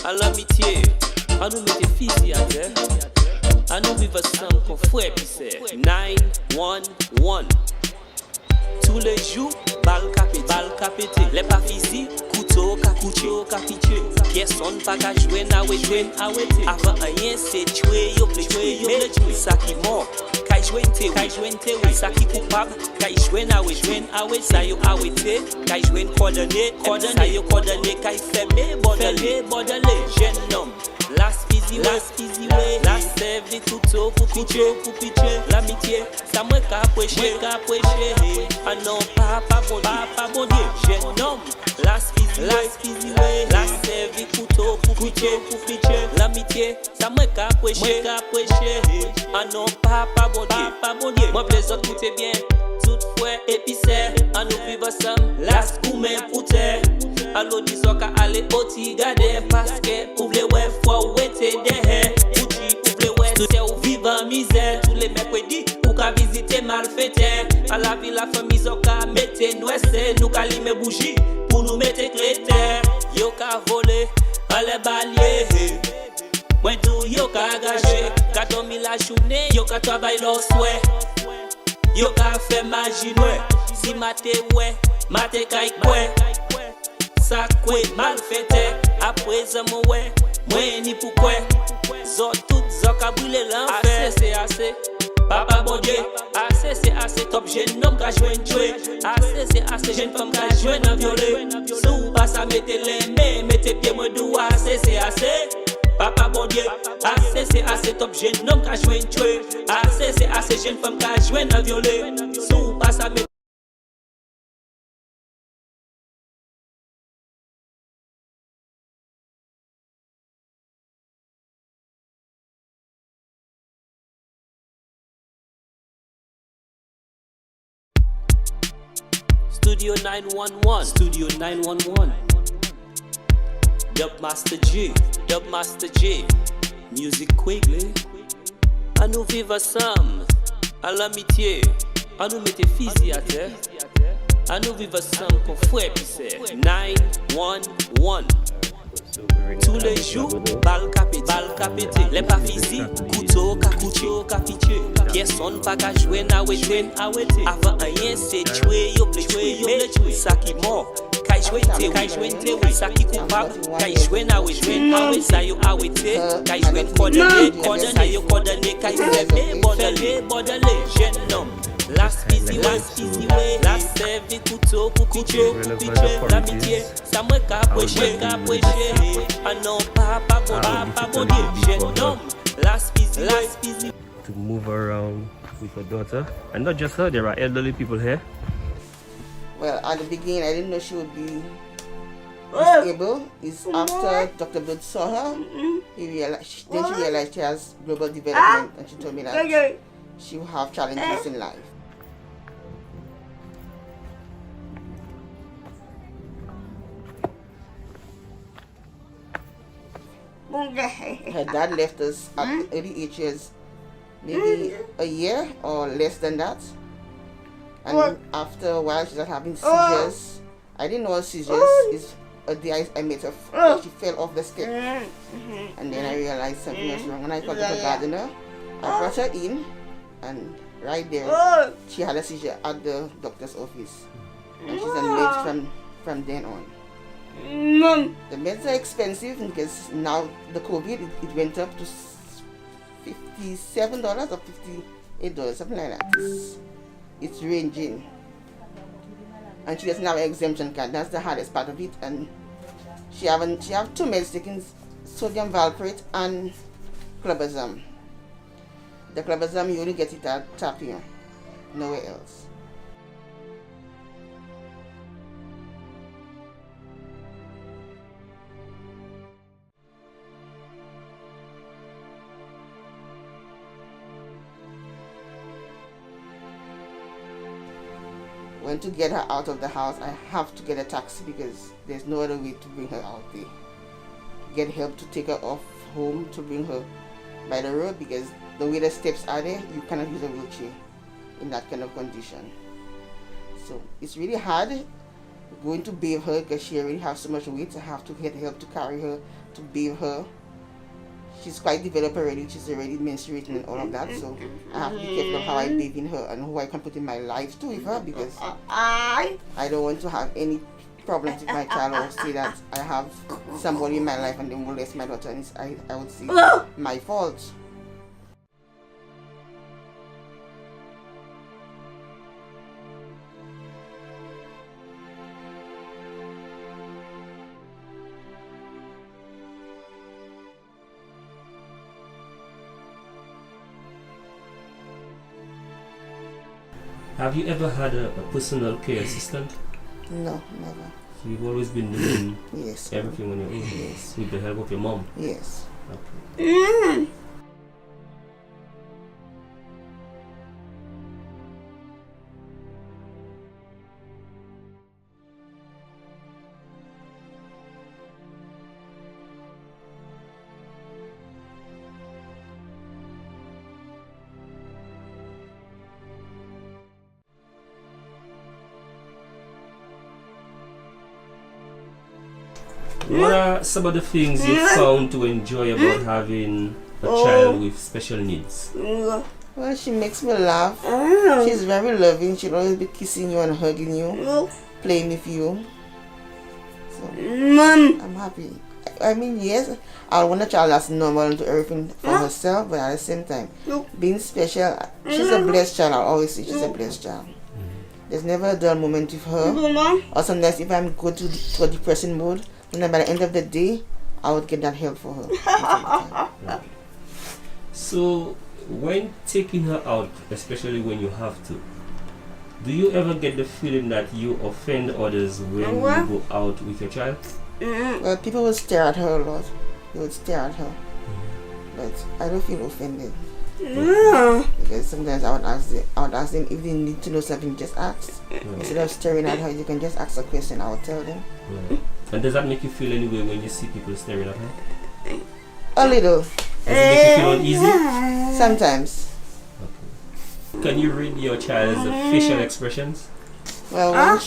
à l'amitié, à nous mettre physique à terre, à nous vivre ensemble qu'on frère puis c'est 911. Tous les jours, balle capété, les pas physiques, couteau capitué, personne pas qu'à jouer na wete, avant rien c'est tuer, yo ple tuer, ça qui mort, kay jouer nte, ça qui coupable, kay jouer na wete, ça yo awete, kay jouer coordonné, ça yo coordonné, kay fermé, bordelé, jeune homme, last easy way, last servi couteau pour pitcher, l'amitié, ça moi qu'à prêcher, ah non, papa bon Dieu, jeune homme, last easy way, last servi couteau pour pitcher, l'amitié, ça moi qu'à prêcher, ah non, papa bon Dieu, moi plaisir tout est bien, tout fouet épicé, à nous vivre ensemble, last gourmet pour terre, allo disons qu'à aller au tigade, parce que ouvre les ouais, faut ouéter derrière, ouvre les ouais, c'est où vivre en misère, tous les mercredis, ou qu'à visiter malfaiteur, à la ville la famille, so qu'à mettre nous qu'à limer bougie, pour nous mettre critères, yo qu'à voler, à les balayer, moi tout yo qu'à gager, qu'à dormir la journée, yo qu'à travailler le soir, yo qu'à faire magie, si maté ouais, maté caille ouais, ça quoi mal fait, après ça moi ni pourquoi, zo tout zo qu'à brûler l'enfer, c'est assez. Papa bon Dieu, assez c'est assez, top jeune homme qu'a joué tuer, assez c'est assez, jeune femme qu'a joué dans violer, sous pas ça mettez les mains, mettez pieds moi doux, assez c'est assez. Papa bon Dieu, assez c'est assez, top jeune homme qu'a joué tuer, assez c'est assez, jeune femme qu'a joué dans violer, sous pas ça mettez. Studio 911, Dub Master J, music quickly, à nous vivre ensemble, à l'amitié, à nous mettre physique à terre, à nous vivre ensemble qu'on frère puis c'est 911. Tous les jours, balle capété, les pas physiques, couteau capitué, personne pas qu'à jouer na wete, avant rien c'est tuer, yo ple tuer, ça qui mort, kay jouer nte, ça qui coupable, kay jouer na wete, ça yo awete, kay jouer coordonné, kay fermé, bordelé, jeune homme. Last easy way, last servi couteau pour pitcher, l'amitié, ça moi qu'à prêcher, ah non, papa bon Dieu, jeune homme, last easy. To move around with her daughter, and not just her, there are elderly people here. Well, at the beginning, I didn't know she would be disabled. It's after Dr. Bird saw her, she realized she has global development, and she told me that she will have challenges in life. Her dad left us at 88 years, maybe a year or less than that. And after a while, she started having seizures. I didn't know seizures is a day I met her. She fell off the skip, and then I realized something was wrong. And I called the gardener. I brought her in, and right there, she had a seizure at the doctor's office, and she's on meds from then on. The meds are expensive because now the COVID it went up to $57 or $58, something like that. It's ranging, and she doesn't have an exemption card. That's the hardest part of it. And she have two meds taking, sodium valproate and clobazam. The clobazam you only get it at Tapia, nowhere else. When to get her out of the house, I have to get a taxi because there's no other way to bring her out there. Get help to take her off home to bring her by the road because the way the steps are there, you cannot use a wheelchair in that kind of condition. So it's really hard going to bathe her because she already has so much weight. I have to get help to carry her, to bathe her. She's quite developed already. She's already menstruating and all of that. So I have to be careful of how I bathe in her and who I can put in my life too with her, because I don't want to have any problems with my child or say that I have somebody in my life and they molest my daughter, and I would say my fault. Have you ever had a personal care assistant? No, never. So you've always been doing Yes. everything on your own? Yes. With the help of your mom? Yes. Okay. What are some of the things you found to enjoy about having a child with special needs? Well, she makes me laugh. She's very loving. She'll always be kissing you and hugging you, playing with you. So I'm happy. I mean, yes, I want a child that's normal and do everything for herself, but at the same time, being special, she's a blessed child. I always say she's a blessed child. There's never a dull moment with her. Or sometimes if I'm going to a depressing mood, and then by the end of the day, I would get that help for her. So, when taking her out, especially when you have to, do you ever get the feeling that you offend others when you go out with your child? Well, people will stare at her a lot. They would stare at her. But I don't feel offended. Because sometimes I would ask them if they need to know something, just ask. Instead of staring at her, you can just ask a question, I will tell them. And does that make you feel any way when you see people staring at her? A little. Does it make you feel uneasy? Sometimes. Okay. Can you read your child's facial expressions? Well, when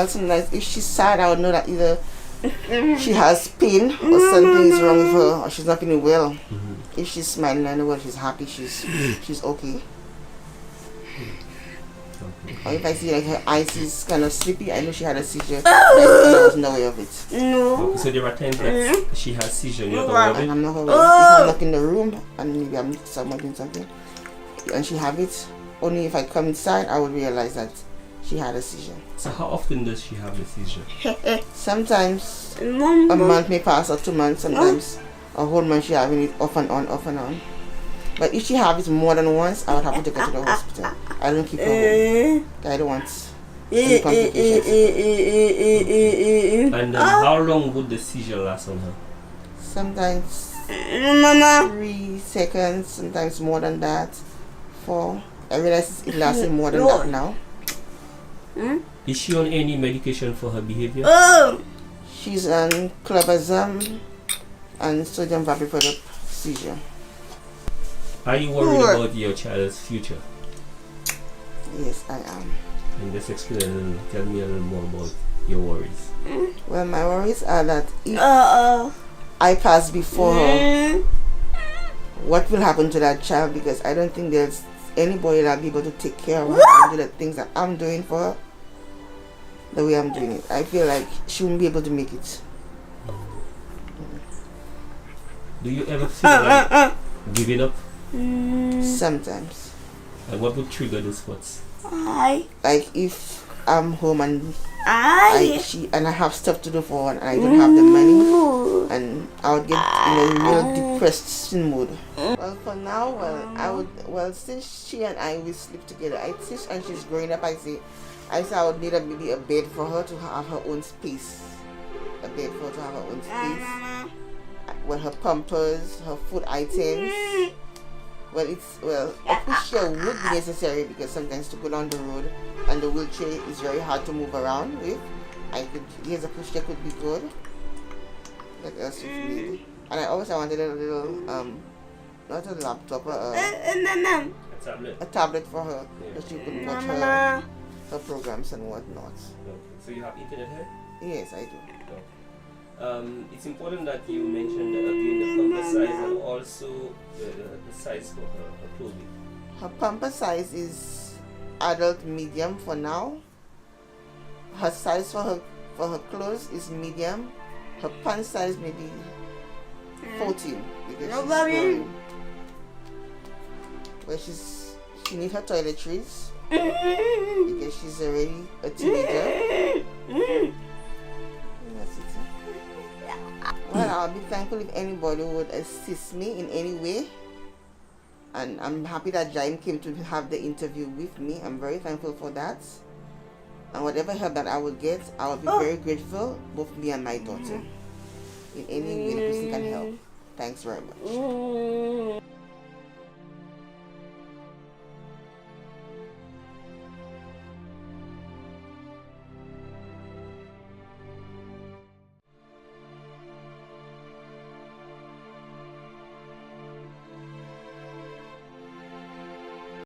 sometimes if she's sad, I would know that either she has pain or something is wrong with her or she's not feeling well. If she's smiling, I know well she's happy, she's okay. Or if I see like her eyes is kind of sleepy, I know she had a seizure. I wasn't aware of it. Okay, so there are times that she has seizure and you're not aware of it? And I'm not aware. If I'm not in the room and maybe I'm someone doing something and she have it, only if I come inside I would realize that she had a seizure. So how often does she have the seizure? Sometimes a month may pass or 2 months, sometimes a whole month she having it off and on, off and on. But if she have it more than once, I would have to take her to the hospital. I don't keep her home. I don't want any complications. And how long would the seizure last on her? Sometimes 3 seconds, sometimes more than that. 4. I realize it lasted more than that now. Is she on any medication for her behavior? She's on clobazam and sodium valproate for the seizure. Are you worried about your child's future? Yes, I am. And just explain, tell me a little more about your worries. Well, my worries are that if I pass before her, what will happen to that child? Because I don't think there's anybody that'll be able to take care of her and do the things that I'm doing for her the way I'm doing it. I feel like she won't be able to make it. Do you ever feel like giving up? Sometimes. And what would trigger those thoughts? Like if I'm home and I have stuff to do for her and I don't have the money, and I would get in a real depressed mood. Well, for now, since she and I will sleep together, since and she's growing up, I say I would need maybe a bed for her to have her own space. A bed for her to have her own space. Well, her pampers, her food items. Well, a pushchair would be necessary because sometimes to go down the road and the wheelchair is very hard to move around with. Here's a pushchair could be good. What else you need? And I also wanted a little, not a laptop, a tablet for her, so she could watch her programs and whatnot. Okay. So you have internet here? Yes, I do. Okay. It's important that you mentioned again the pamper size and also the size for her clothing. Her pamper size is adult medium for now. Her size for her clothes is medium. Her pant size maybe 14 because she's growing. Well, she needs her toiletries because she's already a teenager. That's it. Well, I'll be thankful if anybody would assist me in any way. And I'm happy that Jaime came to have the interview with me. I'm very thankful for that. And whatever help that I will get, I will be very grateful, both me and my daughter. In any way the person can help. Thanks very much.